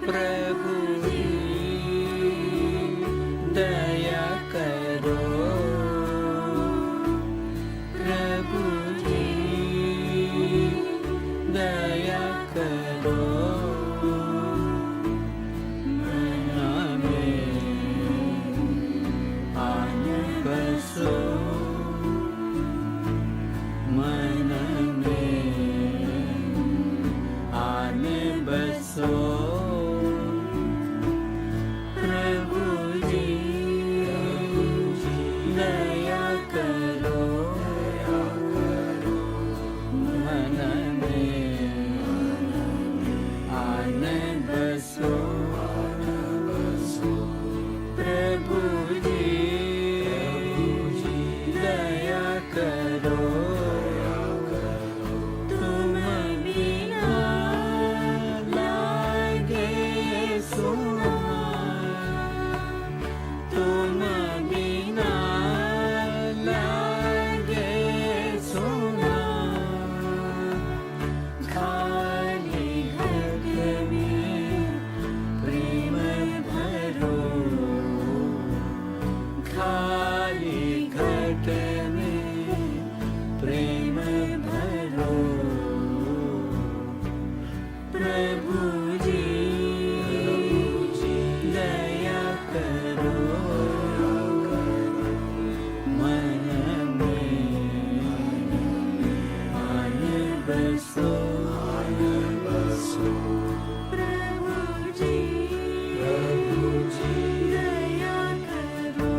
प्रभु जी दया करो, प्रभु जी दया करो, मन में आन बसो, मन में आन बसो। प्रभु जी दया करो, मन में आन बसो। प्रभु जी दया करो, तुम बिना लागे सुना, तुम बिना लागे सुना, खाली घट में प्रेम भरो, खाली घट में प्रेम भरो। प्रभु जी दया करो, मन में आन बसो। प्रभु जी दया करो,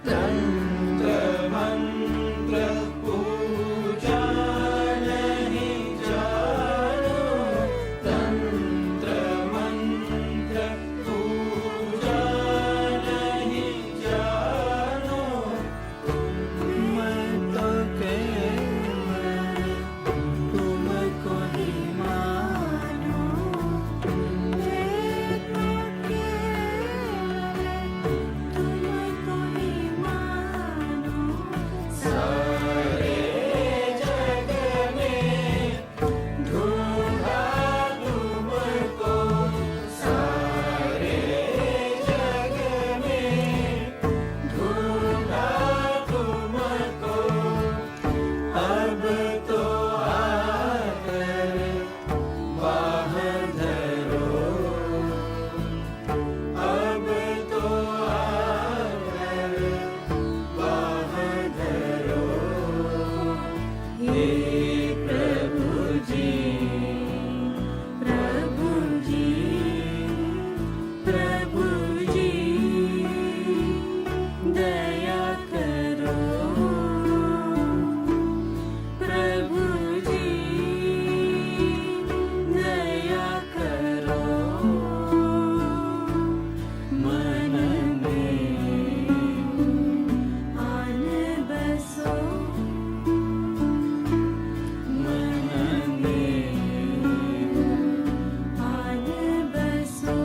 तंत्र मंत्र पूजा नहीं जानो, तंत्र मंत्र पूजा नहीं जानो, मैं तो केवल तुमको ही मानो, मैं तो केवल तुमको ही मानो। सारे जग में ढूंढा तुमको, सारे जग में ढूंढा तुमको, अब तो आकर बाह धरो, अब तो आकर बाह धरो। हे प्रभु जी, प्रभु जी, प्रभु जी दया करो, प्रभु जी दया करो, मन में आन बसो, मन में आन बसो।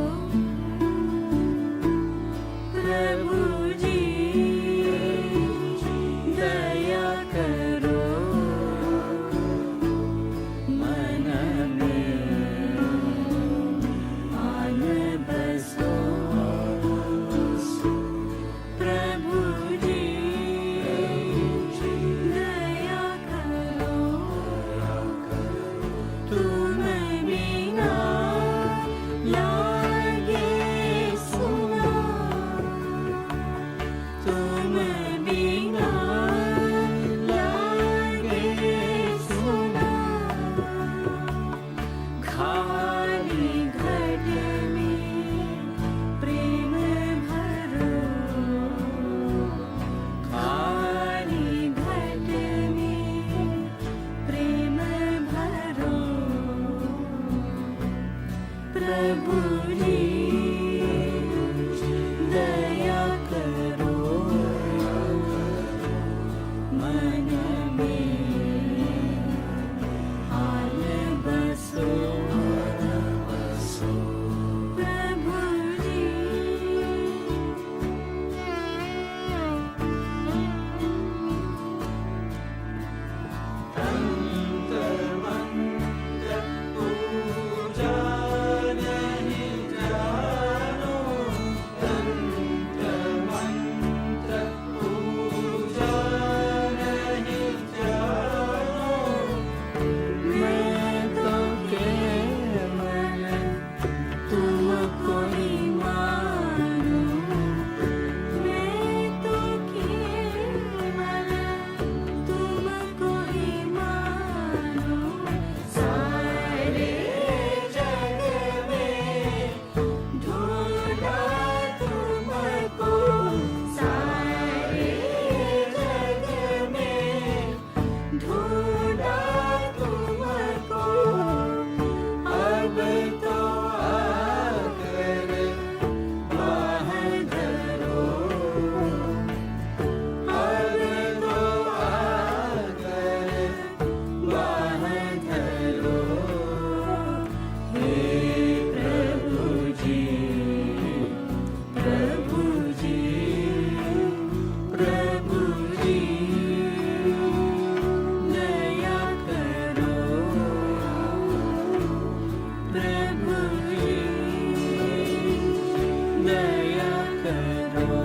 दया करो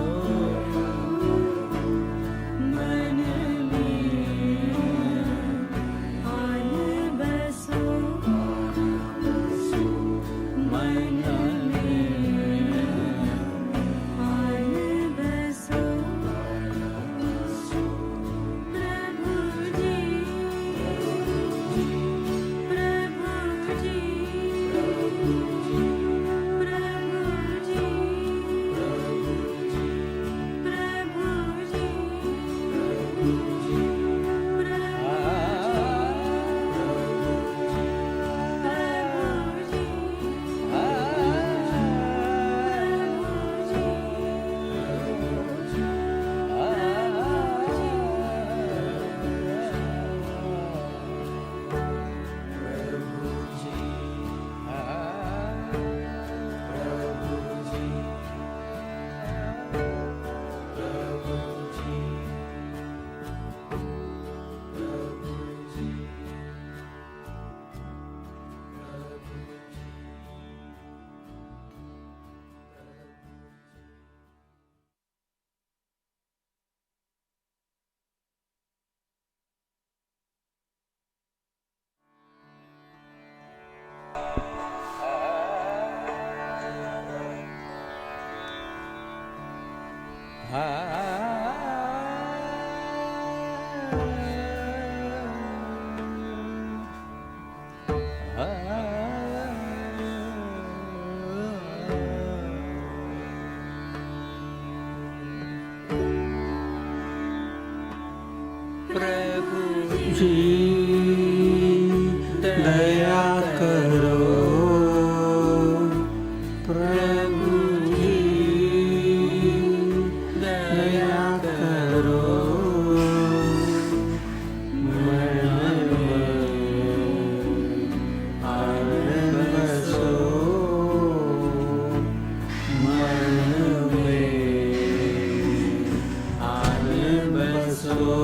मन में आन बसो मन में आन बसो प्रभु जी प्रभु जी प्रभु जी दया करो प्रभु जी दया करो मन में आन बसो मन में आन बसो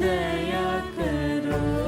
दया करो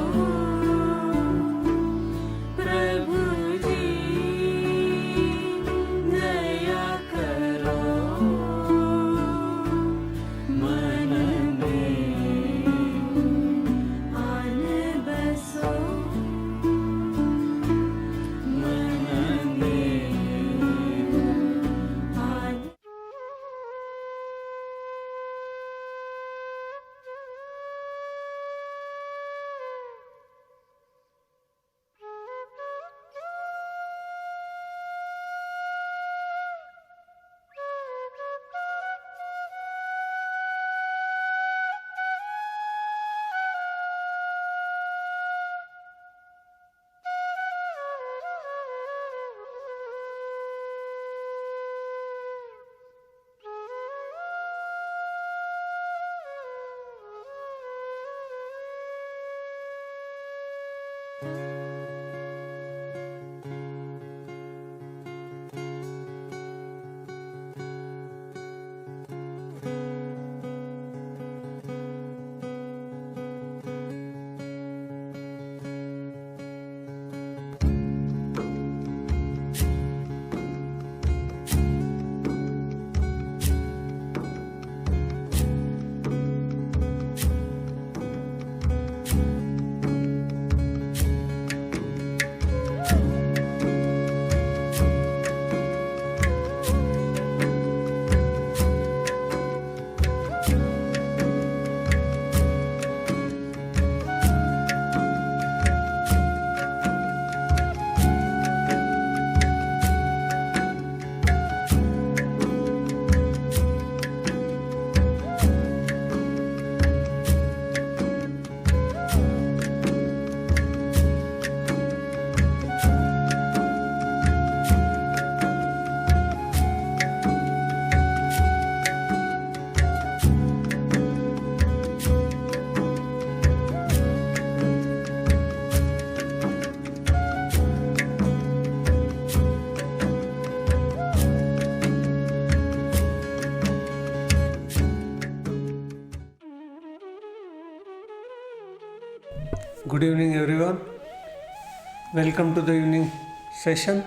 Good evening, everyone. Welcome to the evening session.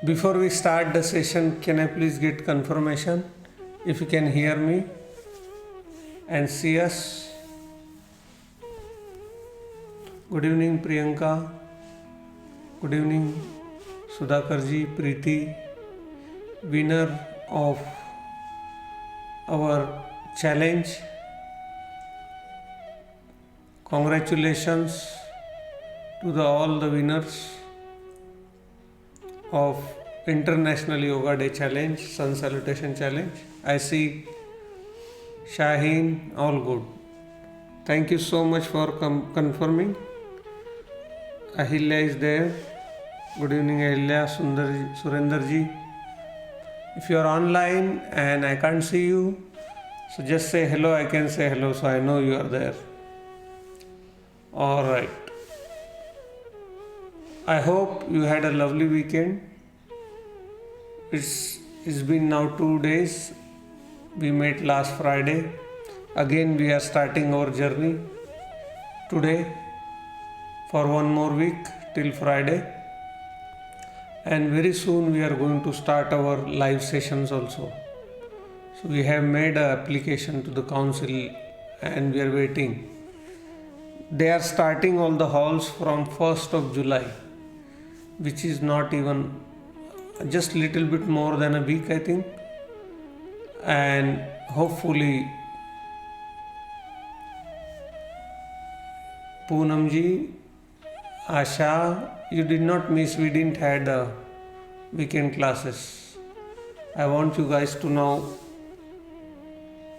Before we start the session, can I please get confirmation if you can hear me and see us? Good evening, Priyanka. Good evening, Sudhakarji, Preeti, winner of our challenge. Congratulations to all the winners of International Yoga Day Challenge, Sun Salutation Challenge. I see Shaheen, all good. Thank you so much for confirming. Ahilya is there. Good evening, Ahilya, Surendarji. If you are online and I can't see you, so just say hello. I can say hello, so I know you are there. All right. I hope you had a lovely weekend. It's been now 2 days. We met last Friday. Again, we are starting our journey today for one more week till Friday. And very soon we are going to start our live sessions also. So we have made an application to the council and we are waiting. They are starting all the halls from 1st of July, which is not even just little bit more than a week, I think. And hopefully Poonamji, Asha, you did not miss, we didn't had weekend classes. I want you guys to now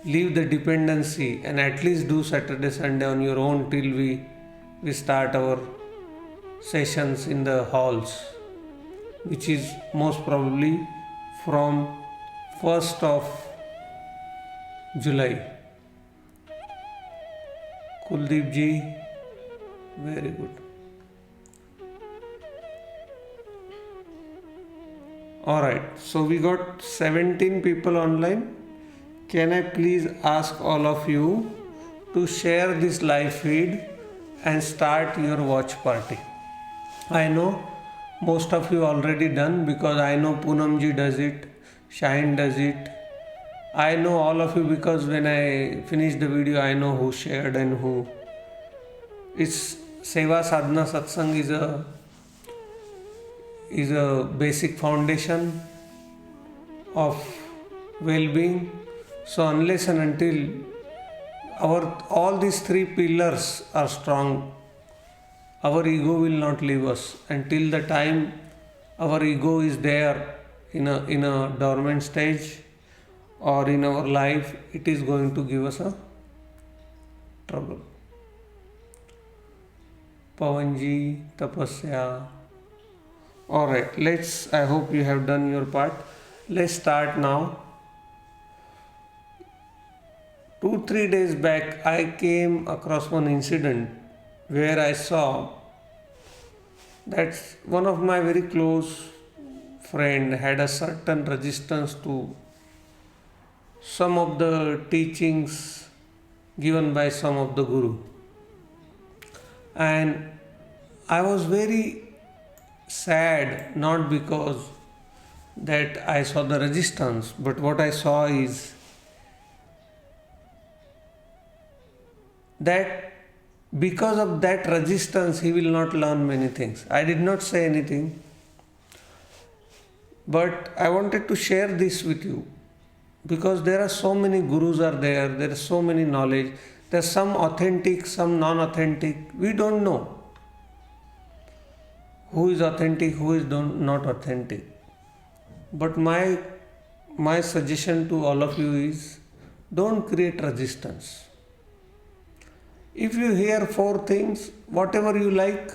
leave the dependency and at least do Saturday, Sunday on your own till we start our sessions in the halls, which is most probably from 1st of July. Kuldeep ji, very good. Alright, so we got 17 people online. Can I please ask all of you to share this live feed and start your watch party? I know most of you already done because I know Poonamji does it, Shine does it. I know all of you because when I finish the video, I know who shared and who. It's Seva Sadhana Satsang is a basic foundation of well-being. So unless and until all these three pillars are strong, our ego will not leave us. Until the time our ego is there in a dormant stage or in our life, it is going to give us a trouble. Pavanji, Tapasya. Alright, I hope you have done your part. Let's start now. 2-3 days back, I came across one incident where I saw that one of my very close friend had a certain resistance to some of the teachings given by some of the guru. And I was very sad, not because that I saw the resistance, but what I saw is that because of that resistance he will not learn many things. I did not say anything, but I wanted to share this with you because there are so many gurus are there are so many knowledge, there's some authentic, some non-authentic, we don't know who is authentic, who is not authentic. But my suggestion to all of you is don't create resistance. If you hear 4 things, whatever you like,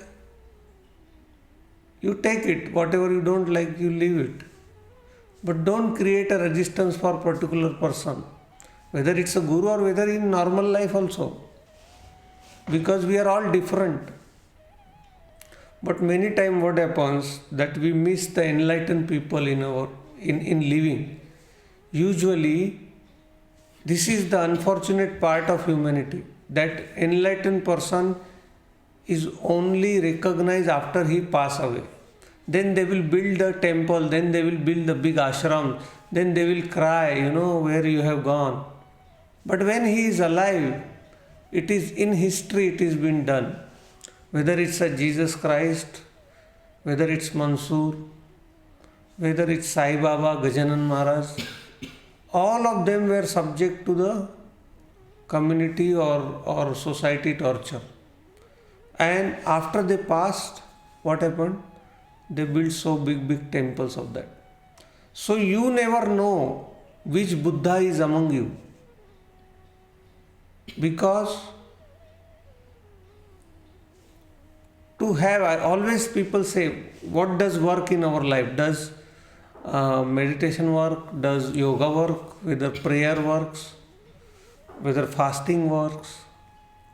you take it. Whatever you don't like, you leave it. But don't create a resistance for a particular person, whether it's a guru or whether in normal life also. Because we are all different. But many times what happens that we miss the enlightened people in living. Usually This is the unfortunate part of humanity, that enlightened person is only recognized after he pass away. Then they will build a temple, then they will build a big ashram, then they will cry, where you have gone. But when he is alive, it is in history, it is been done. Whether it's a Jesus Christ, whether it's Mansoor, whether it's Sai Baba, Gajanan Maharaj, all of them were subject to the community or society torture. And after they passed, what happened? They built so big temples of that. So you never know which Buddha is among you. Because to have, always people say, what does work in our life? Does meditation work? Does yoga work? Whether prayer works? Whether fasting works?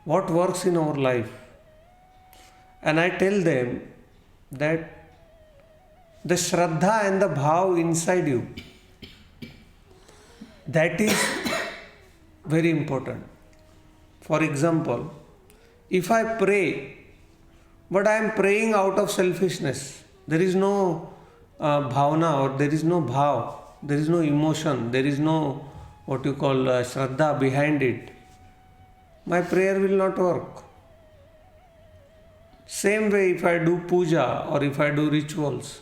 What works in our life? And I tell them that the Shraddha and the Bhav inside you, that is very important. For example, if I pray, but I am praying out of selfishness, there is no bhavna, or there is no bhav, there is no emotion, there is no what you call Shraddha behind it, my prayer will not work. Same way, if I do puja or if I do rituals,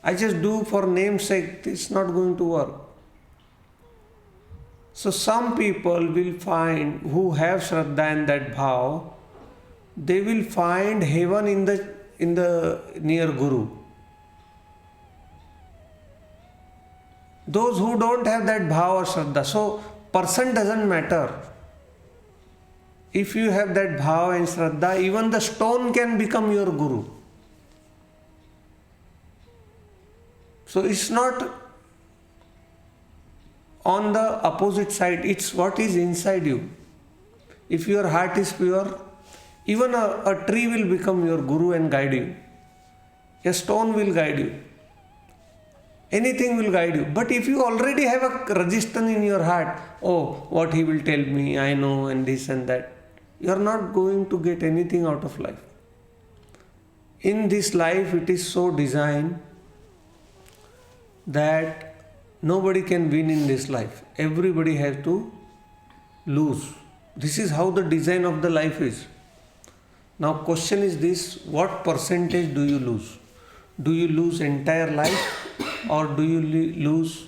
I just do for name's sake, it's not going to work. So some people will find, who have Shraddha and that bhav, they will find heaven in the near Guru. Those who don't have that bhav or Shraddha, so person doesn't matter. If you have that bhav and Shraddha, even the stone can become your Guru. So it's not on the opposite side, it's what is inside you. If your heart is pure, even a tree will become your Guru and guide you. A stone will guide you. Anything will guide you. But if you already have a resistance in your heart, oh, what he will tell me, I know, and this and that, you are not going to get anything out of life. In this life, it is so designed that nobody can win in this life. Everybody has to lose. This is how the design of the life is. Now question is this, what percentage do you lose? Do you lose entire life or do you lose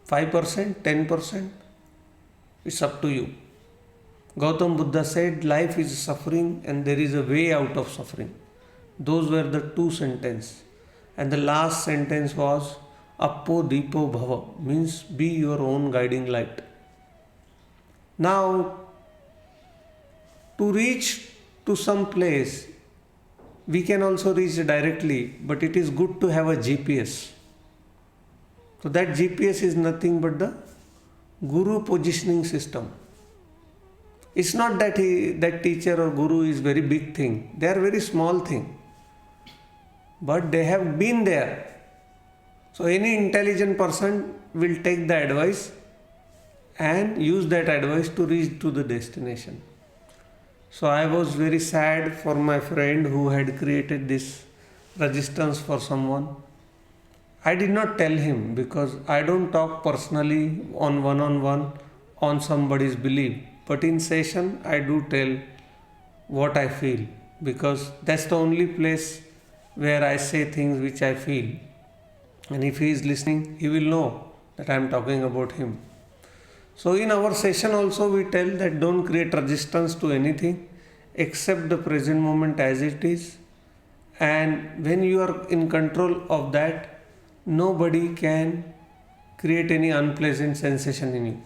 5%, 10%? It's up to you. Gautam Buddha said life is suffering and there is a way out of suffering. Those were the two sentences. And the last sentence was Appo Deepo Bhava, means be your own guiding light. Now, to reach to some place, we can also reach directly, but it is good to have a GPS. So that GPS is nothing but the Guru positioning system. It's not that that teacher or Guru is very big thing. They are very small thing. But they have been there. So any intelligent person will take the advice and use that advice to reach to the destination. So I was very sad for my friend who had created this resistance for someone. I did not tell him because I don't talk personally on one-on-one on somebody's belief. But in session I do tell what I feel, because that's the only place where I say things which I feel. And if he is listening, he will know that I am talking about him. So in our session also we tell that don't create resistance to anything, accept the present moment as it is. And when you are in control of that, nobody can create any unpleasant sensation in you.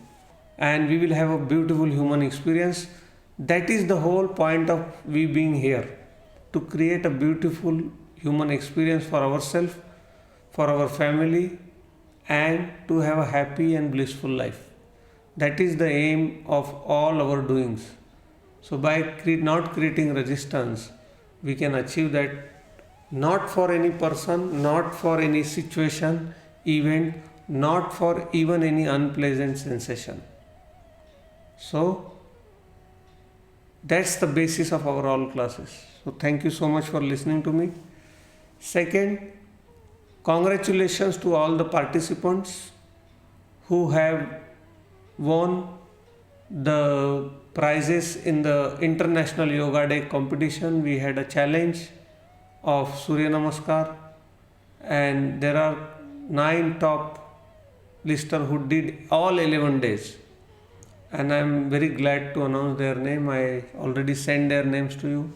And we will have a beautiful human experience. That is the whole point of we being here, to create a beautiful human experience for ourselves, for our family, and to have a happy and blissful life. That is the aim of all our doings. So by not creating resistance, we can achieve that, not for any person, not for any situation, event, not for even any unpleasant sensation. So that's the basis of our all classes. So thank you so much for listening to me. Second, congratulations to all the participants who have won the prizes in the International Yoga Day competition. We had a challenge of Surya Namaskar, and there are 9 top lister who did all 11 days, and I am very glad to announce their name. I already sent their names to you.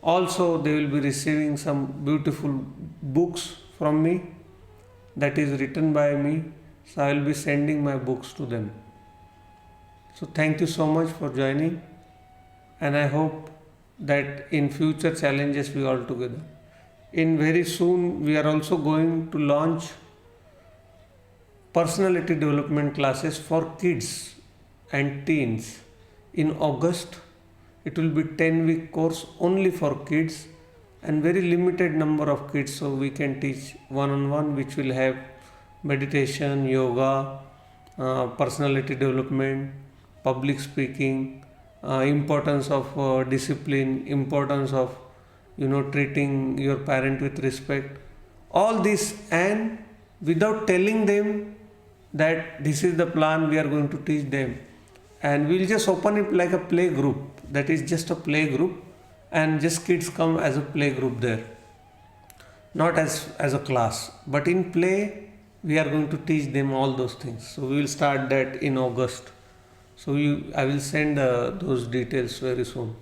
Also, they will be receiving some beautiful books from me that is written by me. So I will be sending my books to them. So thank you so much for joining, and I hope that in future challenges we all together. In very soon we are also going to launch personality development classes for kids and teens in August. It will be 10-week course only for kids and very limited number of kids, so we can teach one on one, which will have meditation, yoga, personality development, public speaking, importance of discipline, importance of treating your parent with respect, all this, and without telling them that this is the plan we are going to teach them, and we'll just open it like a play group, that is just a play group, and just kids come as a play group there, not as a class, but in play we are going to teach them all those things. So we will start that in August. So I will send those details very soon.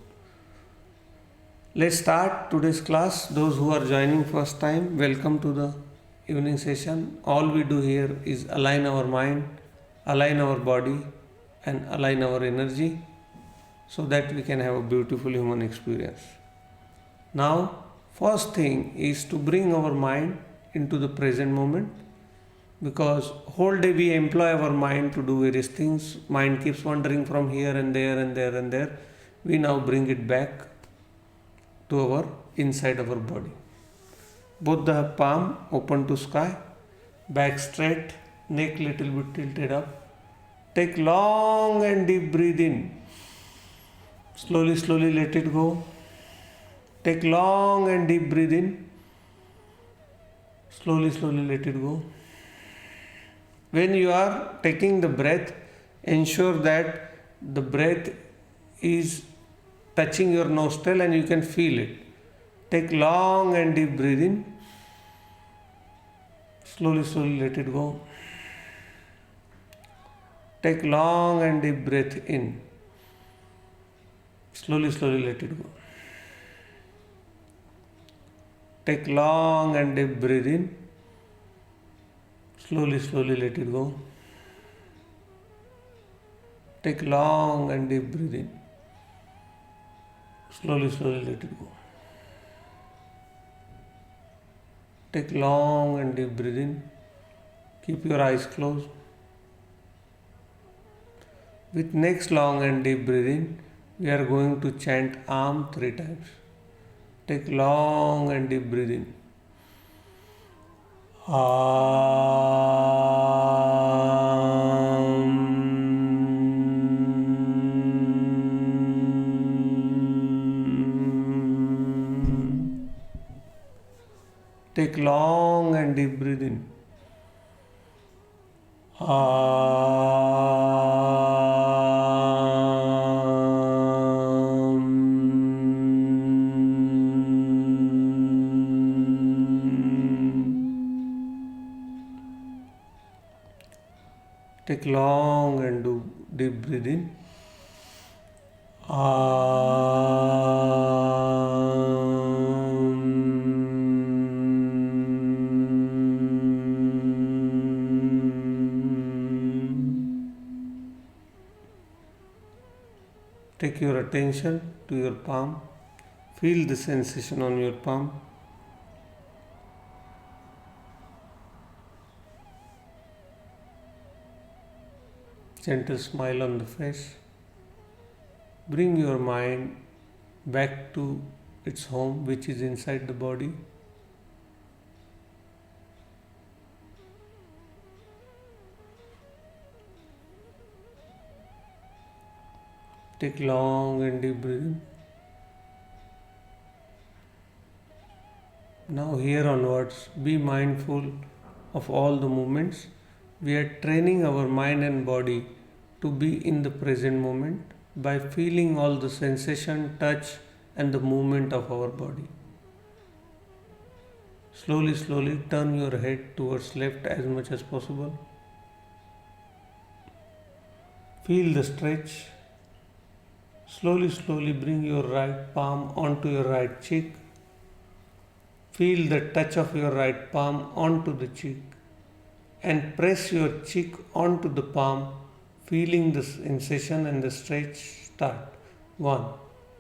Let's start today's class. Those who are joining first time, welcome to the evening session. All we do here is align our mind, align our body, and align our energy so that we can have a beautiful human experience. Now, first thing is to bring our mind into the present moment, because whole day we employ our mind to do various things. Mind keeps wandering from here and there and there and there. We now bring it back to our inside our body. Both the palm open to sky, back straight, neck little bit tilted up. Take long and deep breath in. Slowly, slowly let it go. Take long and deep breath in. Slowly, slowly let it go. When you are taking the breath, ensure that the breath is touching your nostril and you can feel it. Take long and deep breath in. Slowly, slowly let it go. Take long and deep breath in. Slowly, slowly let it go. Take long and deep breath in. Slowly, slowly let it go. Take long and deep breath in. Slowly, slowly let it go. Take long and deep breath in. Keep your eyes closed. With next long and deep breath in, we are going to chant Am 3 times. Take long and deep breath in. Take long and deep breath in. Take long and deep breath in. Take your attention to your palm. Feel the sensation on your palm. Gentle smile on the face. Bring your mind back to its home, which is inside the body. Take long and deep breathing. Now, here onwards, be mindful of all the movements. We are training our mind and body to be in the present moment by feeling all the sensation, touch, and the movement of our body. Slowly, slowly turn your head towards left as much as possible. Feel the stretch. Slowly, slowly bring your right palm onto your right cheek. Feel the touch of your right palm onto the cheek and press your cheek onto the palm, feeling the sensation and the stretch start. 1,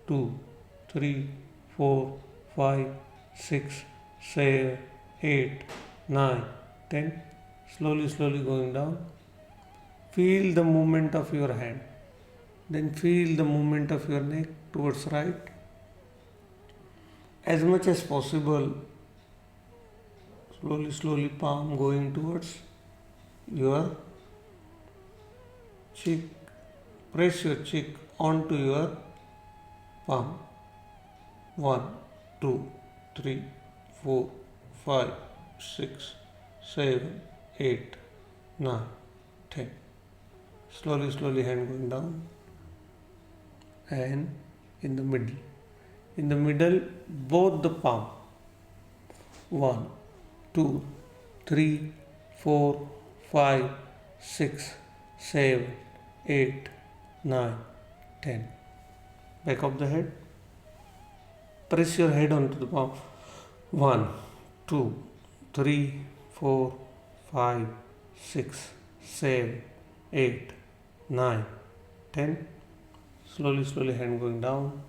2, 3, 4, 5, 6, 7, 8, 9, 10. Slowly, slowly going down. Feel the movement of your hand. Then feel the movement of your neck towards right. As much as possible, slowly, slowly palm going towards your cheek. Press your cheek onto your palm. 1, 2, 3, 4, 5, 6, 7, 8, 9, 10. Slowly, slowly hand going down. And in the middle. In the middle, both the palm. 1, 2, 3, 4, 5, 6, 7, 8, 9, 10. Back of the head. Press your head onto the palm. 1, 2, 3, 4, 5, 6, 7, 8, 9, 10. Slowly, slowly hand going down.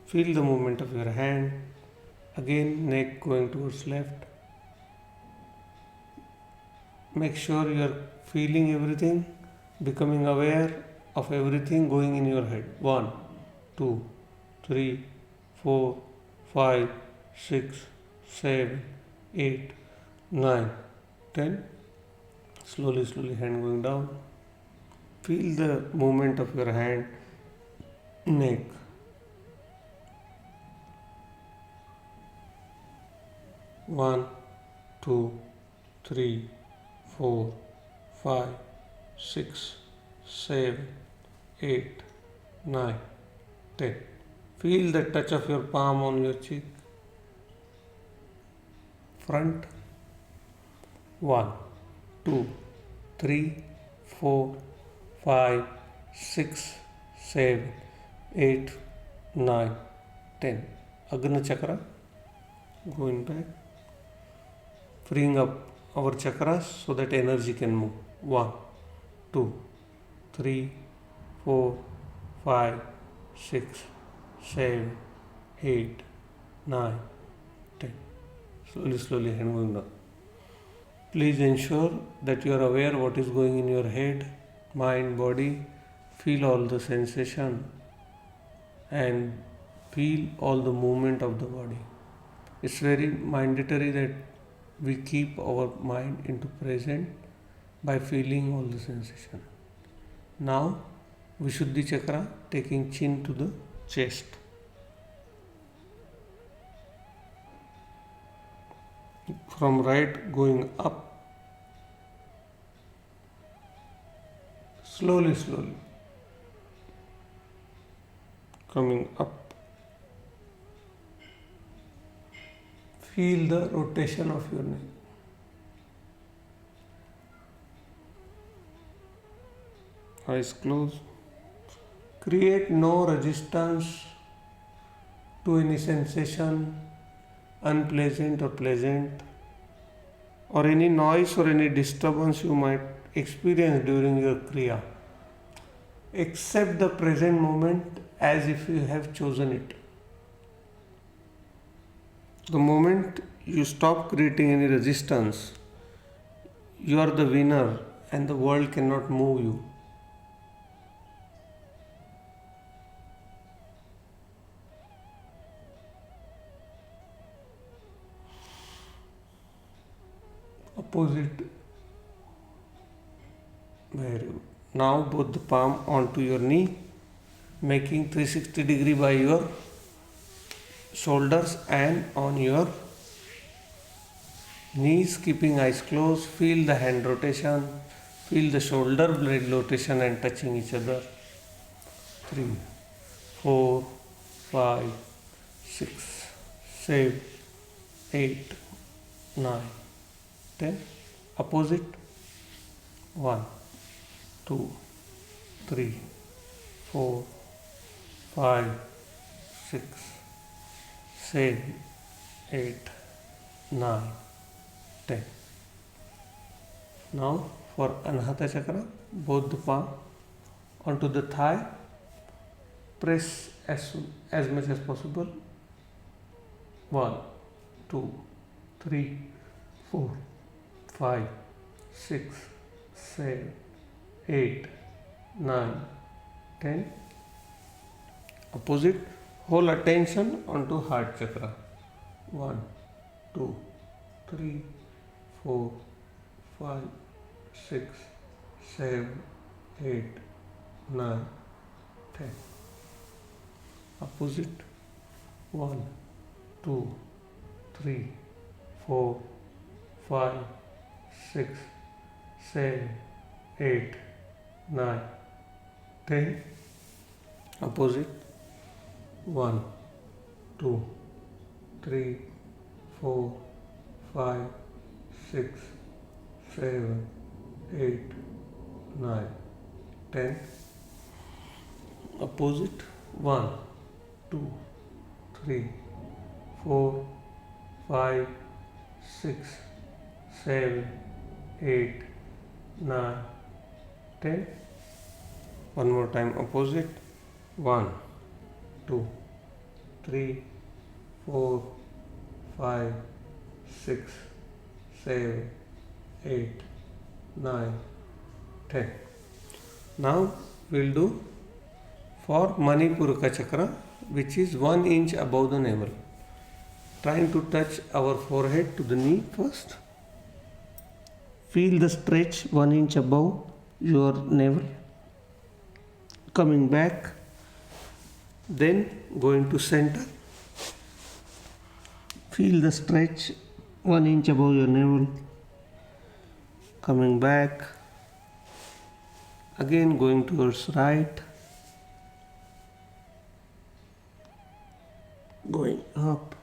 Feel the movement of your hand. Again, neck going towards left. Make sure you are feeling everything, becoming aware of everything going in your head. 1, 2, 3, 4, 5, 6, 7, 8, 9, 10. Slowly, slowly hand going down. Feel the movement of your hand, neck. 1, 2, 3, 4, 5, 6, 7, 8, 9, 10. Feel the touch of your palm on your cheek. Front. 1, 2, 3, 4, 5, 6, 7, 8, 9, 10. Agna chakra. Going back. Freeing up our chakras so that energy can move. 1, 2, 3, 4, 5, 6, 7, 8, 9, 10. Slowly, slowly hand going down. Please ensure that you are aware what is going in your head, mind, body. Feel all the sensation and feel all the movement of the body. It's very mandatory that we keep our mind into present by feeling all the sensation. Now, Vishuddhi Chakra, taking chin to the chest. From right going up. Slowly, slowly. Coming up. Feel the rotation of your neck. Eyes closed. Create no resistance to any sensation, unpleasant or pleasant, or any noise or any disturbance you might experience during your Kriya. Accept the present moment as if you have chosen it. The moment you stop creating any resistance, you are the winner and the world cannot move you. Opposite. Very good. Now both the palm onto your knee. making 360 degree by your shoulders and on your knees, keeping eyes closed. Feel the hand rotation, feel the shoulder blade rotation and touching each other. 3, 4, 5, 6, 7, 8, 9, 10. Opposite. 1, 2, 3, 4, 5, 6, 7, 8, 9, 10. Now for Anahata Chakra, both the palm onto the thigh. Press as much as possible. 1, 2, 3, 4, 5, 6, 7, 8, 9, 10. Opposite. Whole attention onto heart chakra. 1, 2, 3, 4, 5, 6, 7, 8, 9, 10. Opposite. 1, 2, 3, 4, 5, 6, 7, 8, 9, 10. Opposite. 1, 2, 3, 4, 5, 6, 7, 8, 9, 10. Opposite. 1, 2, 3, 4, 5, 6, 7, 8, 9, 10. One more time. Opposite. 1, 2, 3, 4, 5, 6, 7, 8, 9, 10. Now we'll do for Manipuraka Chakra, which is 1 inch above the navel. Trying to touch our forehead to the knee first. Feel the stretch 1 inch above your navel. Coming back. Then going to center. Feel the stretch 1 inch above your navel. Coming back. Again going towards right. Going up.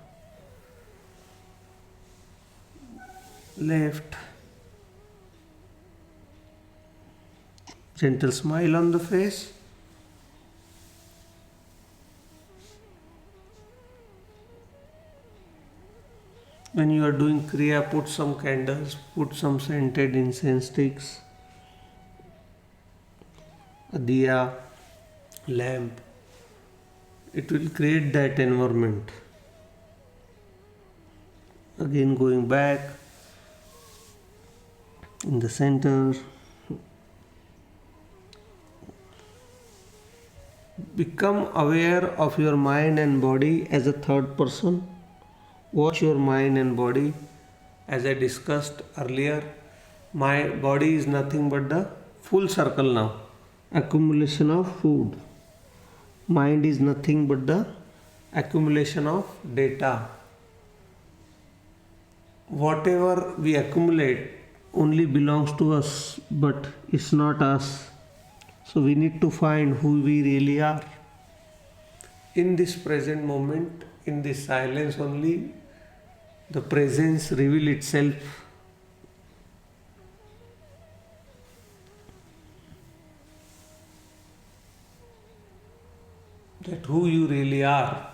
Left. Gentle smile on the face. When you are doing Kriya, put some candles, put some scented incense sticks, a diya, lamp. It will create that environment. Again going back in the center. Become aware of your mind and body as a third person. Watch your mind and body. As I discussed earlier, my body is nothing but the full circle now. Accumulation of food. Mind is nothing but the accumulation of data. Whatever we accumulate only belongs to us, but it's not us. So we need to find who we really are. In this present moment, in this silence only, the presence reveals itself. That who you really are.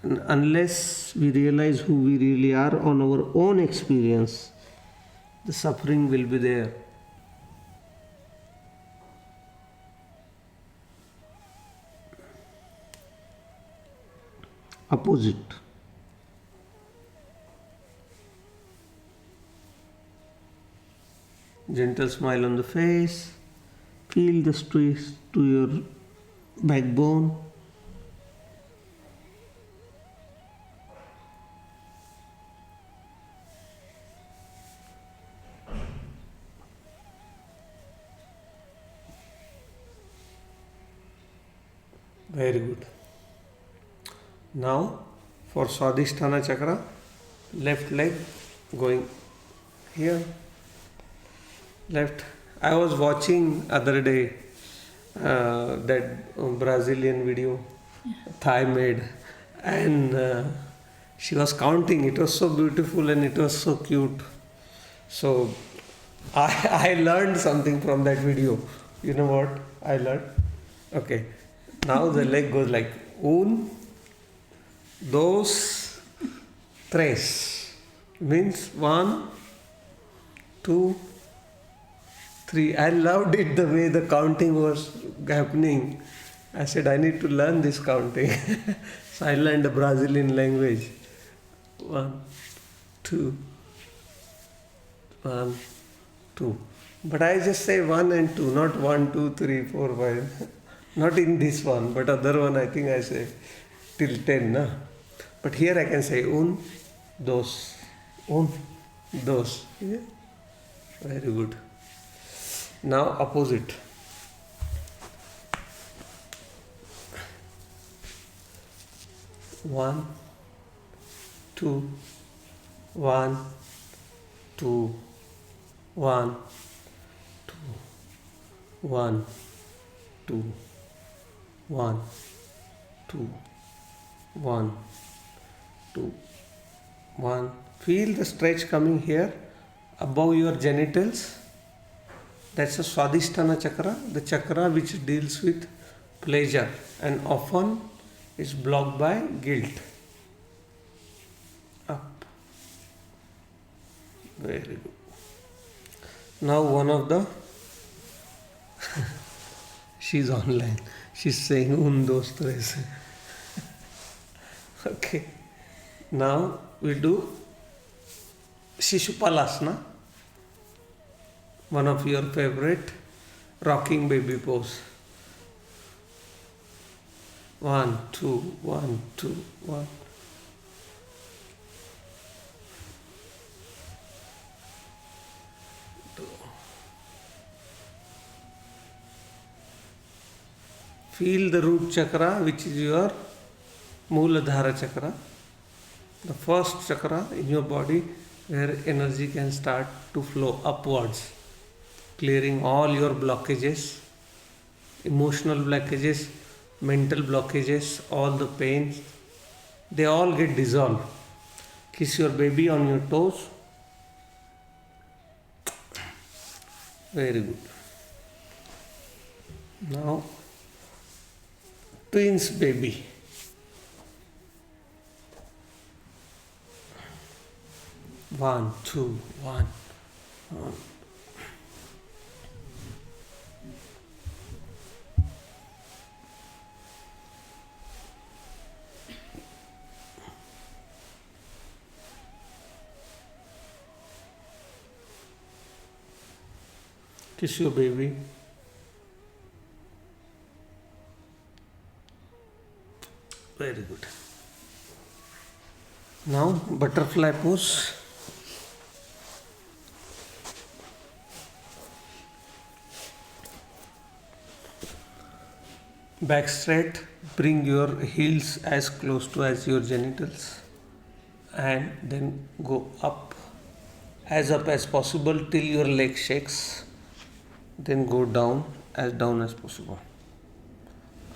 And unless we realize who we really are on our own experience, the suffering will be there. Opposite. Gentle smile on the face. Feel the stress to your backbone. Very good. Now for Swadhisthana Chakra, left leg going here, left. I was watching other day that Brazilian video, Thai maid, and she was counting. It was so beautiful and it was so cute. So I learned something from that video. You know what I learned? Okay. Now the leg goes like un, dos, tres. Means 1, 2, 3. I loved it the way the counting was happening. I said I need to learn this counting. So I learned the Brazilian language. 1, 2, 1, 2. But I just say 1 and 2, not 1, 2, 3, 4, 5. Not in this one, but other one I think I say till 10. Na? But here I can say un, dos. Un, dos. Yeah? Very good. Now opposite. One, two, 1, 2, 1, 2, 1, 2, 1, 2, 1, 2, 1. Feel the stretch coming here above your genitals. That's a Swadhisthana chakra, the chakra which deals with pleasure and often is blocked by guilt. Up. Very good. Now one of the she's online. She's saying un, dos, tres. Okay. Now we do Shishupalasana, one of your favorite rocking baby pose. 1, 2, 1, 2, 1. Feel the root chakra, which is your Mooladhara chakra, the first chakra in your body where energy can start to flow upwards, clearing all your blockages, emotional blockages, mental blockages, all the pains, they all get dissolved. Kiss your baby on your toes. Very good. Now, twins baby. One, two, one. Kiss your baby. Very good. Now butterfly pose. Back straight, bring your heels as close to as your genitals and then go up as possible till your leg shakes. Then go down as possible.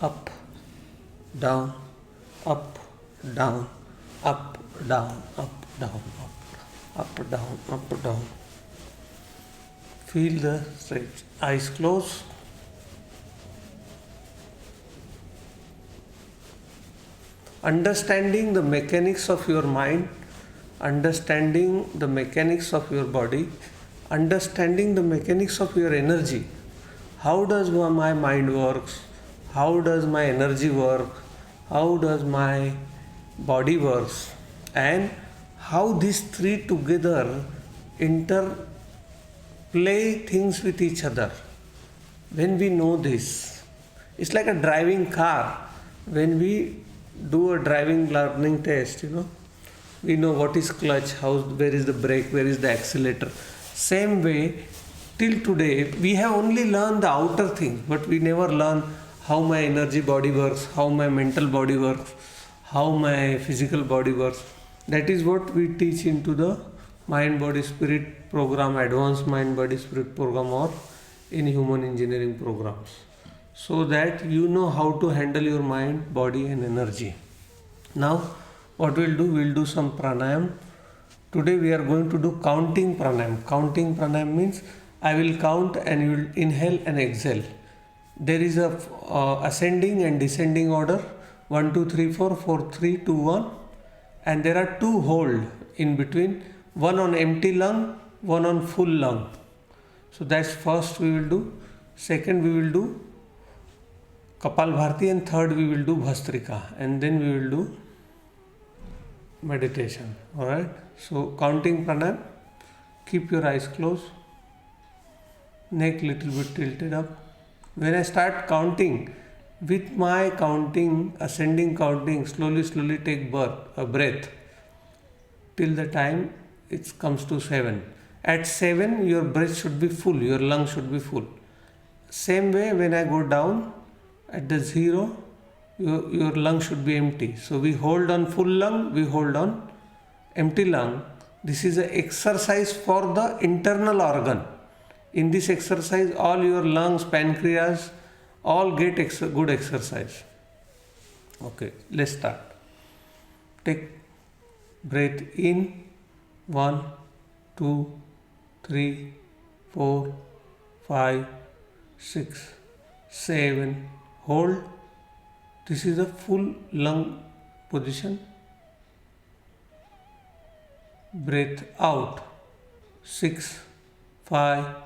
Up, down, up, down, up, down, up, down, up, down, up, down. Feel the stretch. Eyes closed. Understanding the mechanics of your mind, understanding the mechanics of your body, understanding the mechanics of your energy. How does my mind works? How does my energy work? How does my body works? And how these three together interplay things with each other. When we know this, it's like a driving car. When we do a driving learning test, we know what is clutch, where is the brake, where is the accelerator. Same way, till today, we have only learned the outer things, but we never learn how my energy body works, how my mental body works, how my physical body works. That is what we teach into the mind body spirit program, advanced mind body spirit program, or in human engineering programs, so that you know how to handle your mind, body and energy. Now what we'll do some pranayam. Today we are going to do counting pranayam. Counting pranayam means I will count and you will inhale and exhale. There is a ascending and descending order, 1 2 3 4 4 3 2 1, and there are two hold in between, one on empty lung, one on full lung. So that's first we will do. Second we will do Kapalbhati, and third we will do Bhastrika, and then we will do meditation. Alright, so counting pranayam. Keep your eyes closed, neck little bit tilted up. When I start counting, with my counting, ascending counting, slowly take a breath till the time it comes to 7. At 7 your breath should be full, your lungs should be full. Same way when I go down at the 0, your lung should be empty. So we hold on full lung, we hold on empty lung. This is an exercise for the internal organ. In this exercise, all your lungs, pancreas, all get good exercise. Okay, let's start. Take breath in, 1, 2, 3, 4, 5, 6, 7, hold. This is a full lung position. Breath out, 6, 5,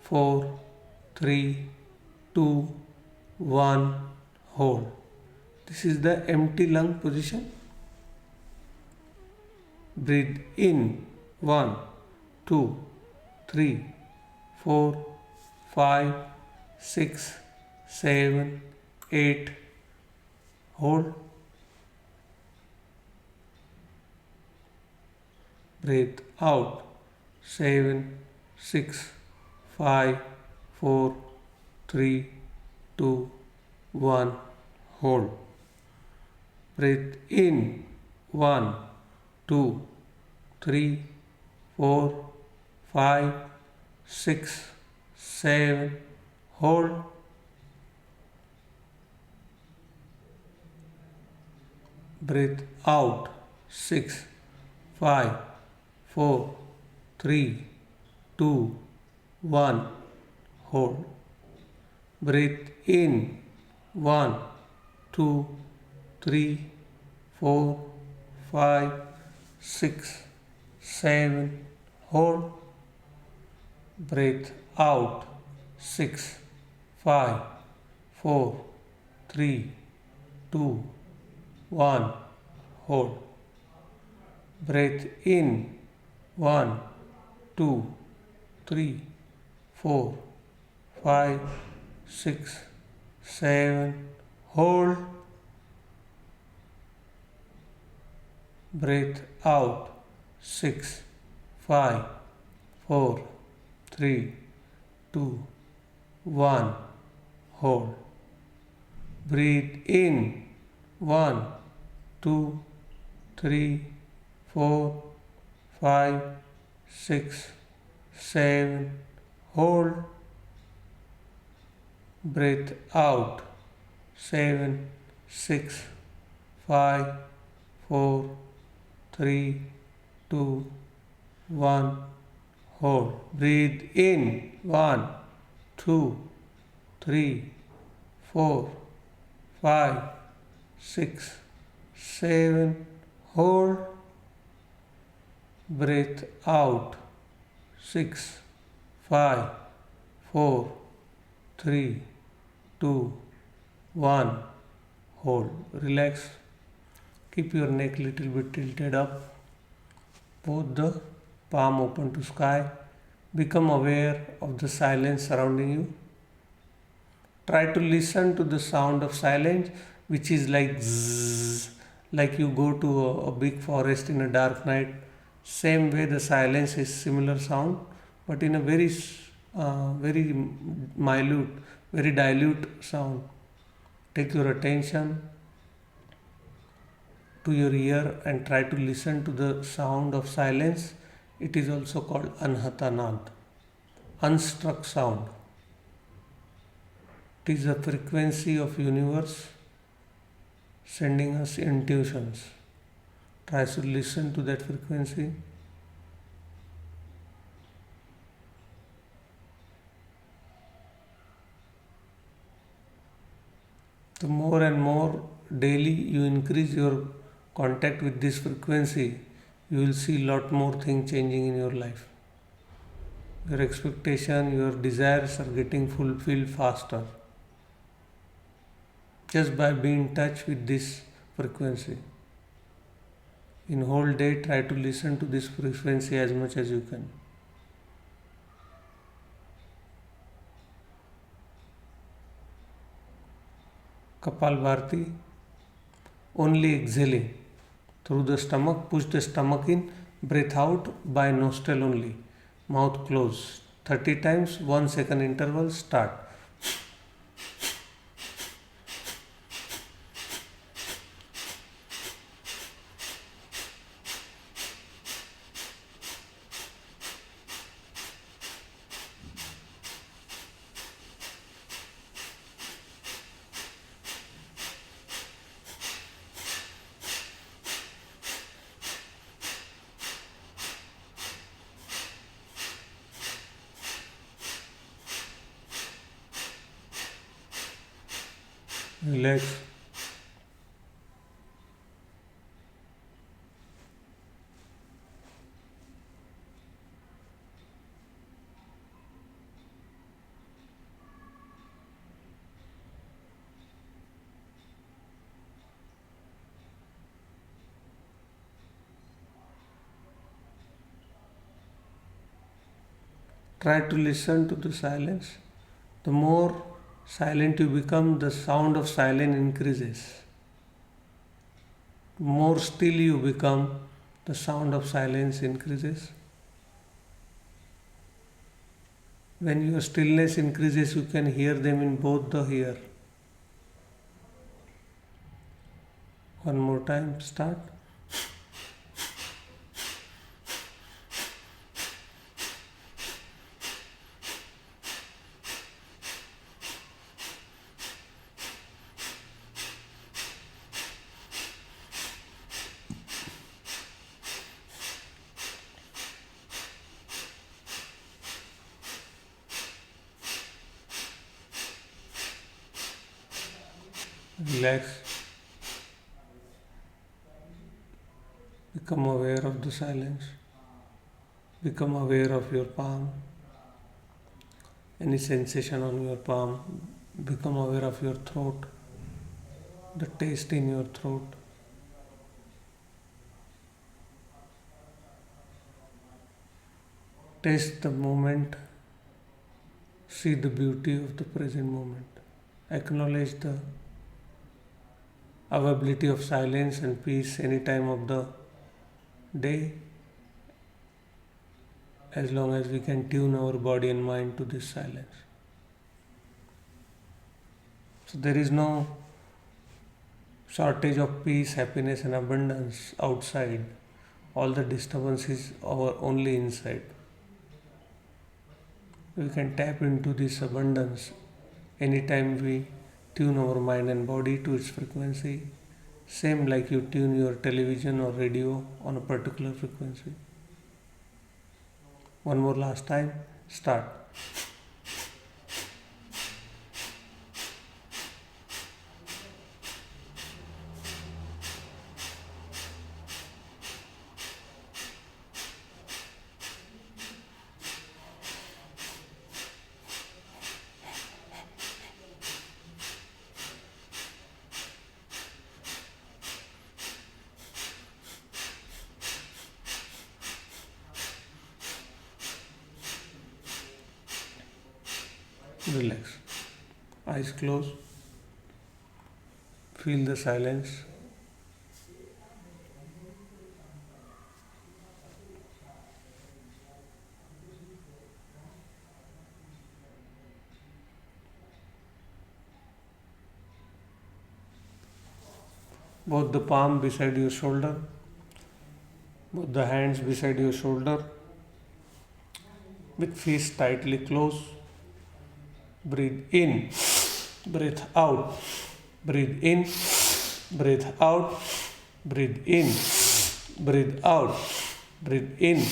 4, 3, 2, 1, hold. This is the empty lung position. Breathe in, 1, 2, 3, 4, 5, 6, 7, 8, hold. Breathe out, 7, 6, 5, 4, 3, 2, 1, hold. Breathe in, 1, 2, 3, 4, 5, 6, 7, hold. Breathe out, 6, 5, 4, 3, 2, 1, hold. Breathe in, 1, 2, 3, 4, 5, 6, 7, hold. Breathe out, 6, 5, 4, 3, 2, 1, hold. Breathe in, 1, 2, 3, 4, 5, 6, 7, hold. Breathe out, 6, 5, 4, 3, 2, 1, hold. Breathe in, 1, 2, 3, 4, 5, 6, 7, hold. Breathe out, 7, 6, 5, 4, 3, 2, 1, hold. Breathe in, 1, 2, 3, 4, 5, 6, 7, hold. Breathe out, 6, 5, 4, 3, 2, 1, hold. Relax. Keep your neck little bit tilted up. Both the palm open to sky. Become aware of the silence surrounding you. Try to listen to the sound of silence, which is like zzz, like you go to a big forest in a dark night. Same way the silence is similar sound, but in a very minute, very dilute sound. Take your attention to your ear and try to listen to the sound of silence. It is also called Anhatanad, unstruck sound. It is the frequency of universe sending us intuitions. Try to listen to that frequency. The more and more daily you increase your contact with this frequency, you will see lot more things changing in your life. Your expectation, your desires are getting fulfilled faster just by being in touch with this frequency. In whole day, try to listen to this frequency as much as you can. Kapalbharati, only exhaling through the stomach. Push the stomach in, breath out by nostril only, mouth closed. 30 times, 1 second interval. Start. Relax. Try to listen to the silence. The more silent you become, the sound of silence increases. The more still you become, the sound of silence increases. When your stillness increases, you can hear them in both the ear. One more time, start. Relax. Become aware of the silence. Become aware of your palm. Any sensation on your palm. Become aware of your throat. The taste in your throat. Taste the moment. See the beauty of the present moment. Acknowledge the availability of silence and peace any time of the day, as long as we can tune our body and mind to this silence. So there is no shortage of peace, happiness and abundance outside. All the disturbance is our only inside. We can tap into this abundance anytime we tune our mind and body to its frequency, same like you tune your television or radio on a particular frequency. One more last time, start. Relax. Eyes closed. Feel the silence. Both the palm beside your shoulder, both the hands beside your shoulder, with fists tightly closed. Breathe in, breathe out, breathe in, breathe out, breathe in, breathe out, breathe in,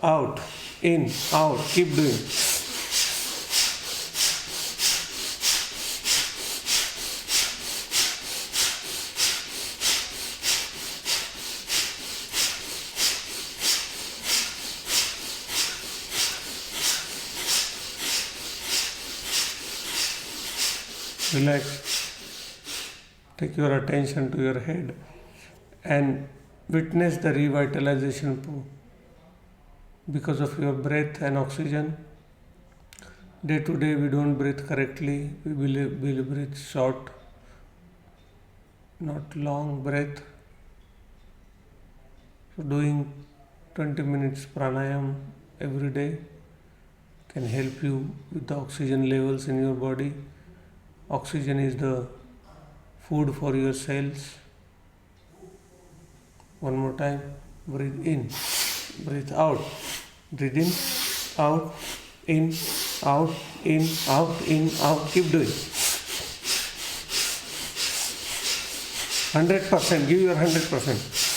out, in, out. Keep doing. Relax. Take your attention to your head and witness the revitalization because of your breath and oxygen. Day to day, we don't breathe correctly. We breathe short, not long breath. So, doing 20 minutes pranayam every day can help you with the oxygen levels in your body. Oxygen is the food for your cells. One more time. Breathe in, breathe out. Breathe in, out, in, out, in, out, in, out. Keep doing. 100%. Give your 100%.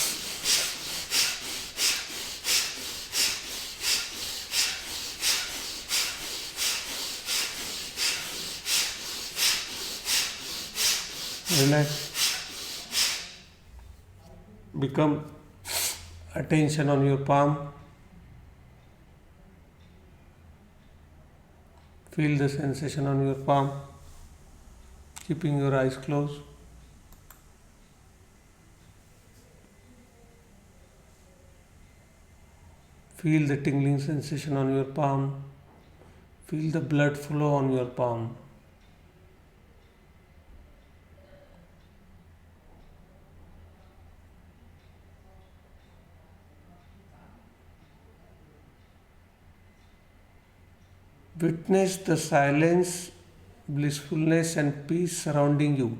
Relax. Become attention on your palm. Feel the sensation on your palm, keeping your eyes closed. Feel the tingling sensation on your palm. Feel the blood flow on your palm. Witness the silence, blissfulness, and peace surrounding you.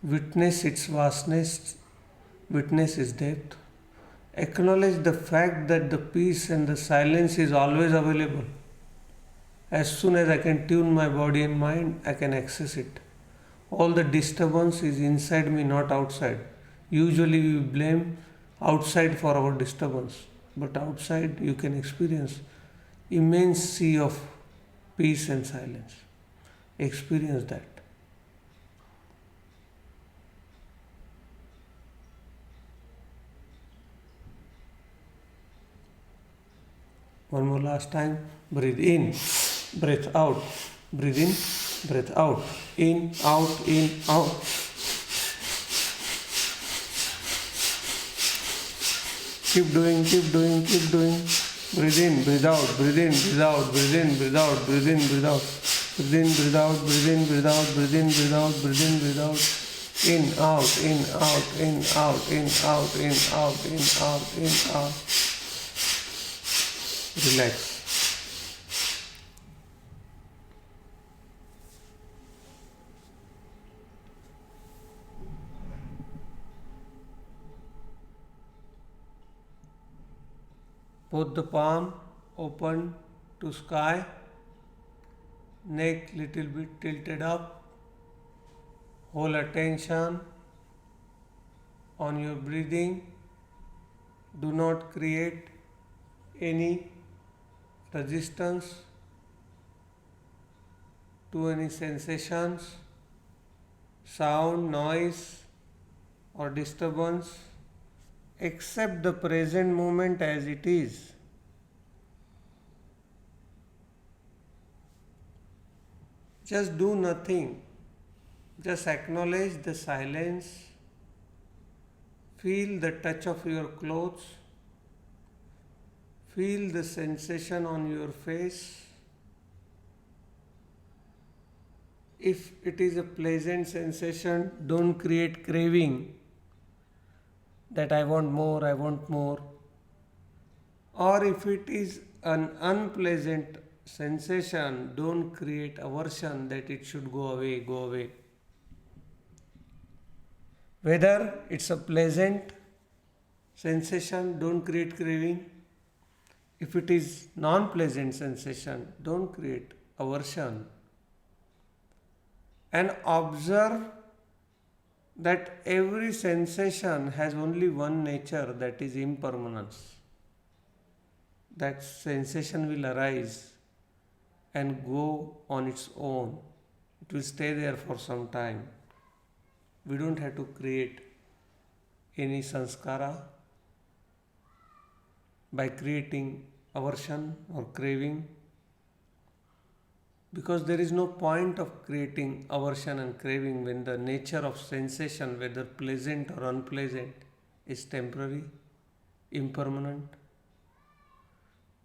Witness its vastness, witness its depth. Acknowledge the fact that the peace and the silence is always available. As soon as I can tune my body and mind, I can access it. All the disturbance is inside me, not outside. Usually we blame outside for our disturbance, but outside you can experience immense sea of peace and silence. Experience that. One more last time. Breathe in, breathe out. Breathe in, breathe out. In, out, in, out. Keep doing, keep doing, keep doing. Breathe in, breathe out, breathe in, breathe out, breathe in, breathe out, breathe in, breathe out. Breathe in, breathe out, breathe in, breathe out, breathe in, breathe out, breathe in, breathe out. In, out, in, out, in, out, in, out, in, out, in, out, in, out. Relax. Both the palm open to sky, neck little bit tilted up. Whole attention on your breathing. Do not create any resistance to any sensations, sound, noise, or disturbance. Accept the present moment as it is. Just do nothing. Just acknowledge the silence. Feel the touch of your clothes. Feel the sensation on your face. If it is a pleasant sensation, don't create craving that I want more, I want more. Or if it is an unpleasant sensation, don't create aversion that it should go away, go away. Whether it's a pleasant sensation, don't create craving. If it is non-pleasant sensation, don't create aversion. And observe that every sensation has only one nature, that is impermanence. That sensation will arise and go on its own. It will stay there for some time. We don't have to create any sanskara by creating aversion or craving, because there is no point of creating aversion and craving when the nature of sensation, whether pleasant or unpleasant, is temporary, impermanent.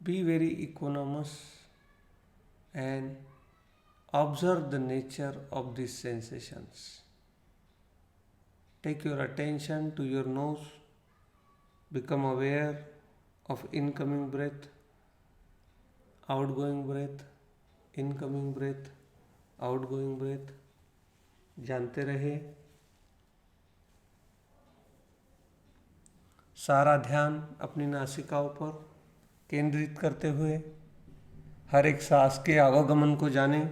Be very equanimous and observe the nature of these sensations. Take your attention to your nose. Become aware of incoming breath, outgoing breath, incoming breath, outgoing breath. जानते रहे। सारा ध्यान अपनी नासिकाओं पर केंद्रित करते हुए हर एक सांस के आवागमन को जाने।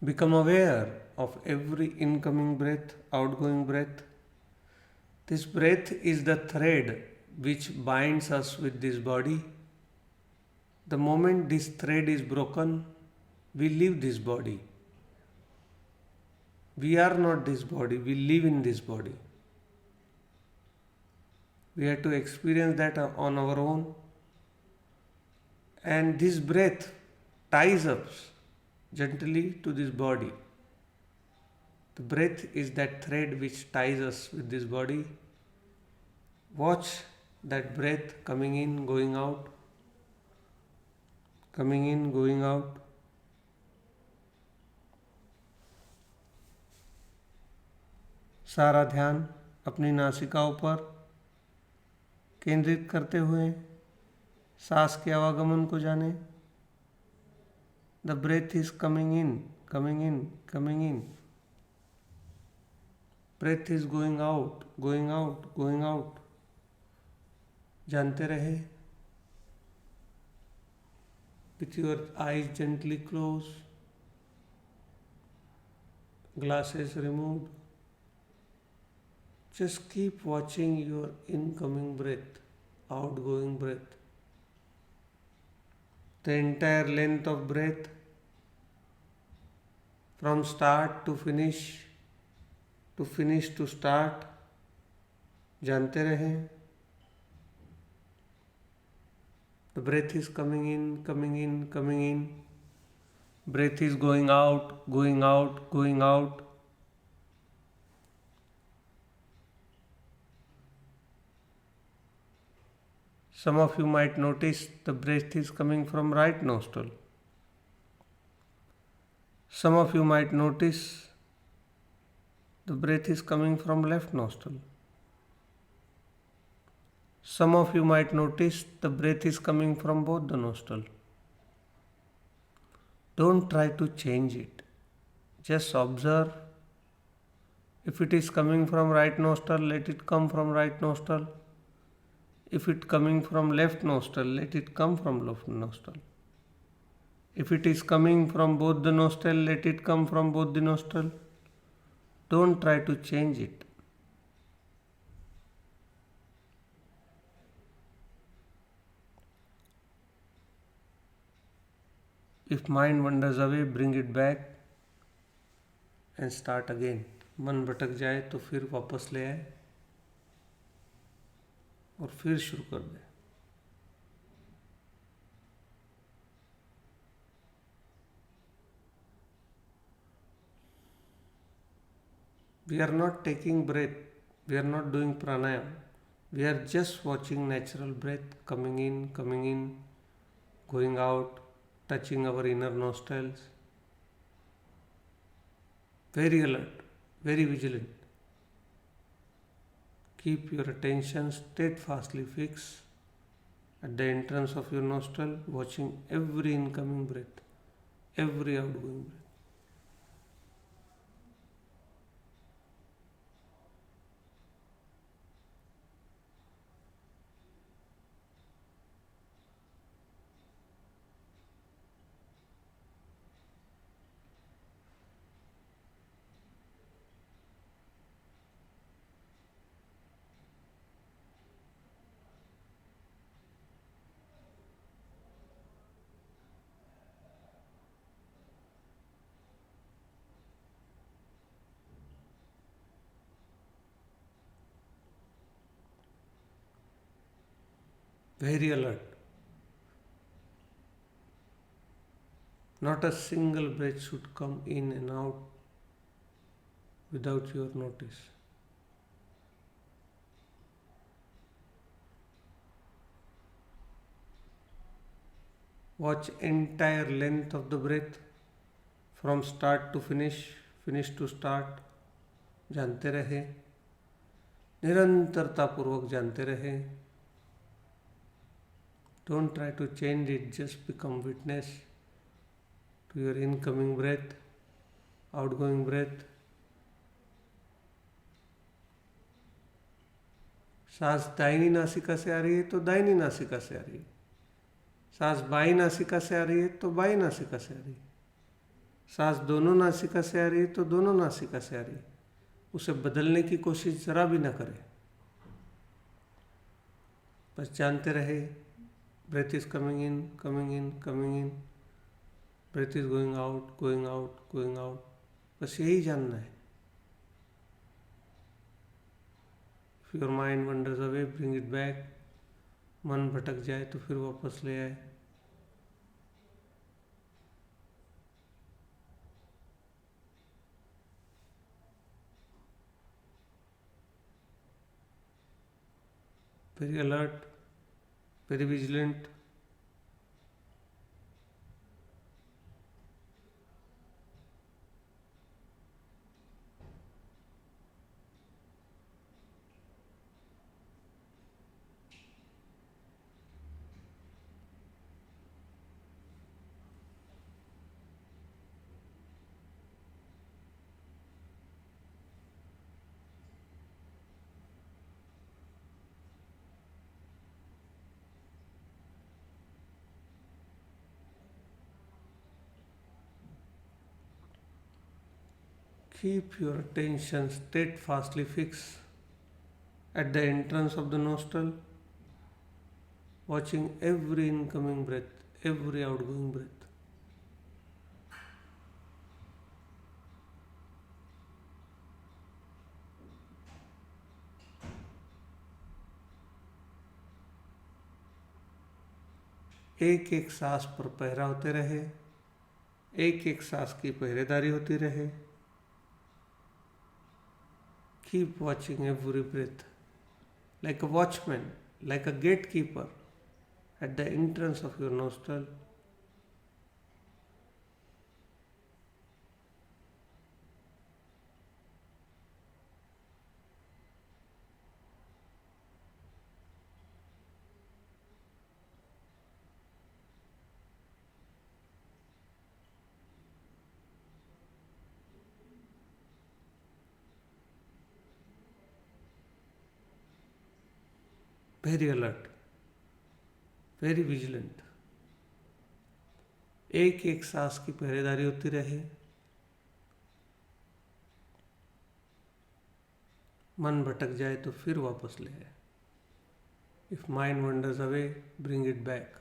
Become aware of every incoming breath, outgoing breath. This breath is the thread which binds us with this body. The moment this thread is broken, we leave this body. We are not this body, we live in this body. We have to experience that on our own. And this breath ties us gently to this body. The breath is that thread which ties us with this body. Watch that breath coming in, going out, coming in, going out. सारा ध्यान अपनी नासिकाओं पर केंद्रित करते हुए सांस के आवागमन को जाने। The breath is coming in, coming in, coming in. Breath is going out, going out, going out. जानते रहे। With your eyes gently closed, glasses removed. Just keep watching your incoming breath, outgoing breath. The entire length of breath from start to finish to start. जानते रहें। The breath is coming in, coming in, coming in. Breath is going out, going out, going out. Some of you might notice the breath is coming from right nostril. Some of you might notice the breath is coming from left nostril. Some of you might notice the breath is coming from both the nostrils. Don't try to change it. Just observe. If it is coming from right nostril, let it come from right nostril. If it coming from left nostril, let it come from left nostril. If it is coming from both the nostril, let it come from both the nostril. Don't try to change it. If mind wanders away, bring it back and start again. मन भटक जाए तो फिर वापस ले आए और फिर शुरू कर दे। We are not taking breath, we are not doing pranayam, we are just watching natural breath coming in, going out, touching our inner nostrils. Very alert, very vigilant. Keep your attention steadfastly fixed at the entrance of your nostril, watching every incoming breath, every outgoing breath. very alert. Not a single breath should come in and out without your notice. Watch entire length of the breath from start to finish, finish to start. जानते रहे, निरंतरता पूर्वक जानते रहे. Don't try to change it, just become witness to your incoming breath, outgoing breath. सांस दाहिनी नासिका से आ रही है तो दाहिनी नासिका से आ रही है. सांस बाई नासिका से आ रही है तो बाई नासिका से आ रही है. सांस दोनों नासिका से आ रही है तो दोनों नासिका से आ रही है. उसे बदलने की कोशिश जरा भी ना करें. बस जानते रहे, breath is coming in, coming in, coming in. Breath is going out, going out, going out. बस यही जानना है. If your mind wanders away, bring it back. मन भटक जाए तो फिर वापस ले आए. Very alert, very vigilant. Keep your attention steadfastly fixed at the entrance of the nostril, watching every incoming breath, every outgoing breath. एक एक सांस पर पहरा होते रहे, एक एक सांस की पहरेदारी होती रहे. Keep watching every breath, like a watchman, like a gatekeeper at the entrance of your nostril. Very alert, very vigilant. एक एक सांस की पहरेदारी होती रहे. मन भटक जाए तो फिर वापस ले आए. If mind wanders away, bring it back.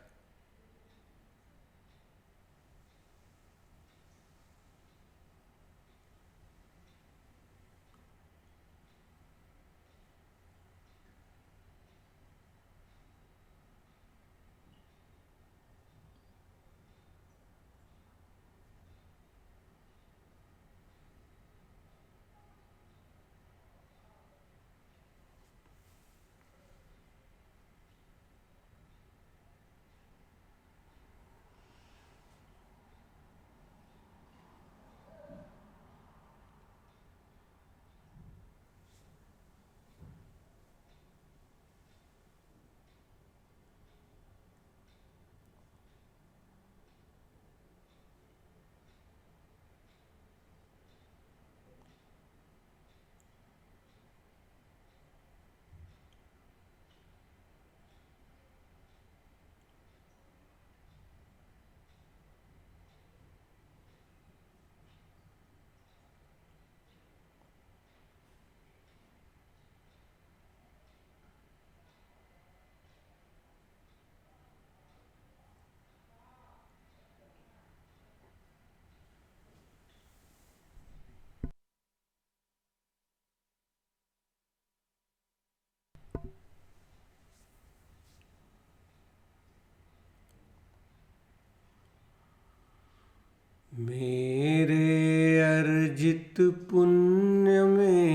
चित पुण्य में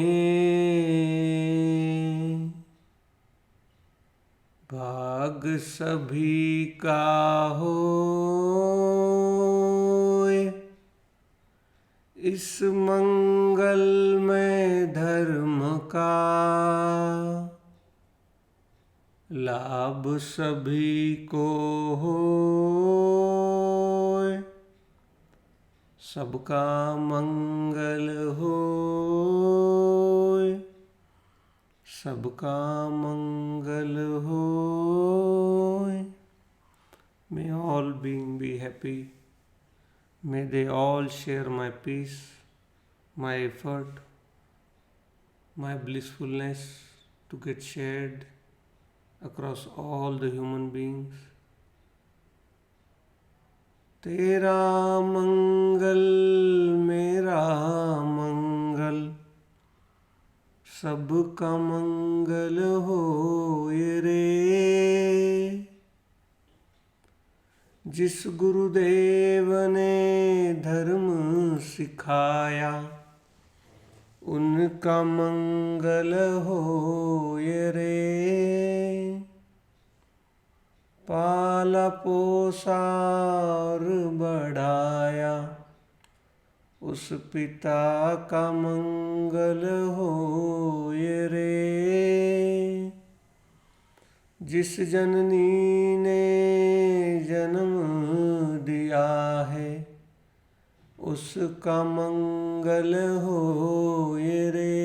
भाग सभी का होए, इस मंगलमय धर्म का लाभ सभी को होए, सबका मंगल होए, सबका मंगल होए. May all beings be happy. May they all share my peace, my effort, my blissfulness to get shared across all the human beings. तेरा मंगल मेरा मंगल, सबका मंगल होए रे. जिस गुरुदेव ने धर्म सिखाया, उनका मंगल होए रे. पाला पोसा और बढ़ाया, उस पिता का मंगल होए रे. जिस जननी ने जन्म दिया है, उसका मंगल होए रे.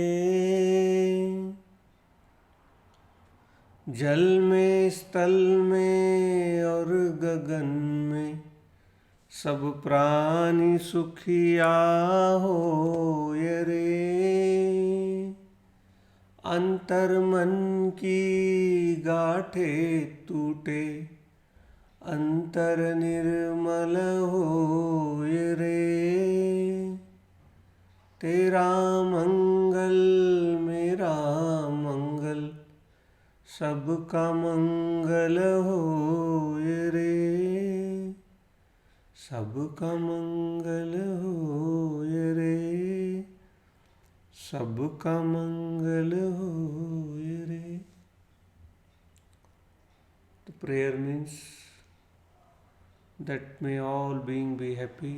जल में स्थल में और गगन में सब प्राणी सुखिया होए रे. अंतर मन की गाठे टूटे, अंतर निर्मल होए रे. तेरा मंगल मेरा मंगल, सबका मंगल होए रे. सबका मंगल होए रे, सबका मंगल होए रे. The prayer means that may all beings be happy.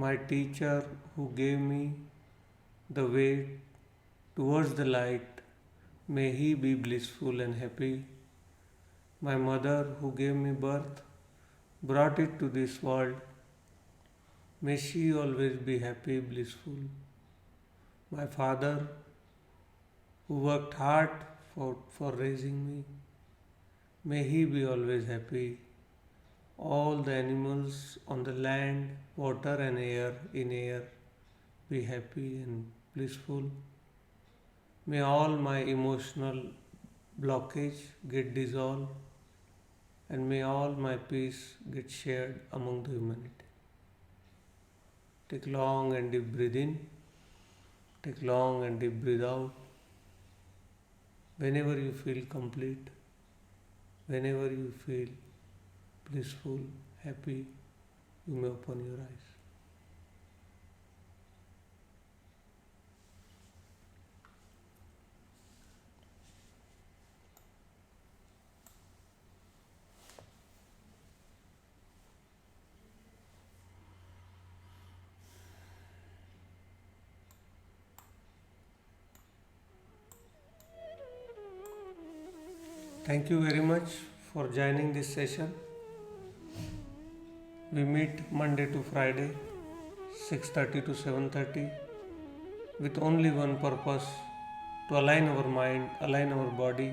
My teacher who gave me the way towards the light, may he be blissful and happy. My mother who gave me birth, brought it to this world, may she always be happy, blissful. My father who worked hard for raising me, may he be always happy. All the animals on the land, water and air, in air, be happy and blissful. May all my emotional blockage get dissolved, and may all my peace get shared among the humanity. Take long and deep breath in, take long and deep breath out. Whenever you feel complete, whenever you feel blissful, happy, you may open your eyes. Thank you very much for joining this session. We meet Monday to Friday, 6:30 to 7:30, with only one purpose: to align our mind, align our body,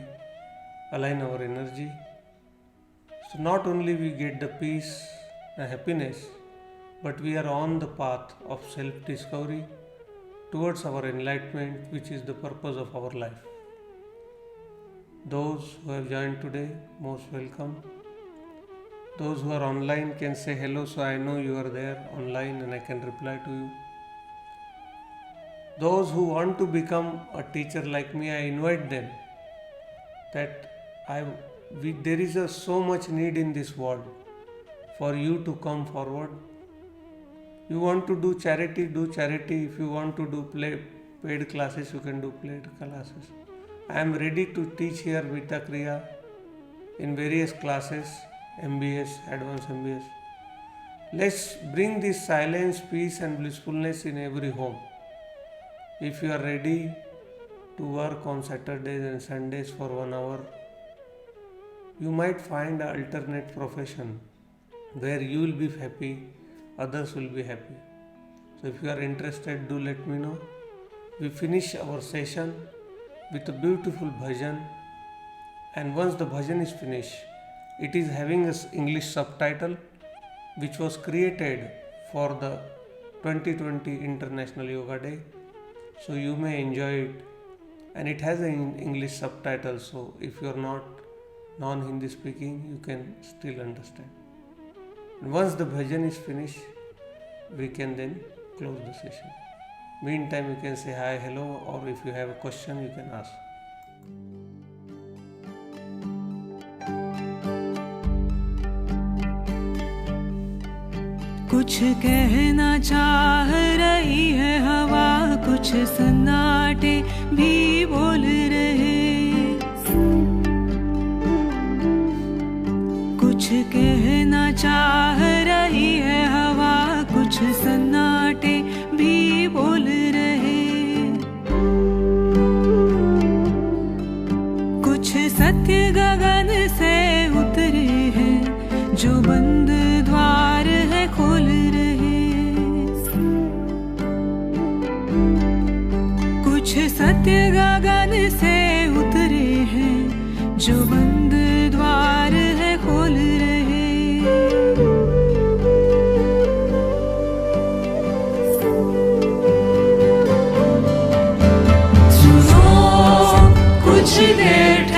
align our energy. So not only we get the peace and happiness, but we are on the path of self-discovery towards our enlightenment, which is the purpose of our life. Those who have joined today, most welcome. Those who are online can say hello, so I know you are there online and I can reply to you. Those who want to become a teacher like me, I invite them that there is so much need in this world for you to come forward. You want to do charity, do charity. If you want to do paid classes, you can do paid classes. I am ready to teach here Vidya Kriya in various classes, MBS, Advanced MBS. Let's bring this silence, peace and blissfulness in every home. If you are ready to work on Saturdays and Sundays for 1 hour, you might find an alternate profession where you will be happy, others will be happy. So if you are interested, do let me know. We finish our session with a beautiful bhajan, and once the bhajan is finished, it is having an English subtitle which was created for the 2020 International Yoga Day. So you may enjoy it, and it has an English subtitle, so if you are not non-Hindi speaking, you can still understand. And once the bhajan is finished, we can then close the session. Meantime, you can say hi, hello, or if you have a question, you can ask. कुछ कहना चाह रही है हवा, कुछ सन्नाटे भी बोल रहे। कुछ कहना चाह रही है हवा, कुछ सन्नाटे भी बोल रहे। कुछ सत्य गगन से उतरे हैं, जो बंद द्वार है खोल रहे। कुछ सत्य गगन से उतरे हैं, जो बंद द्वार है खोल रहे। सुनो कुछ देर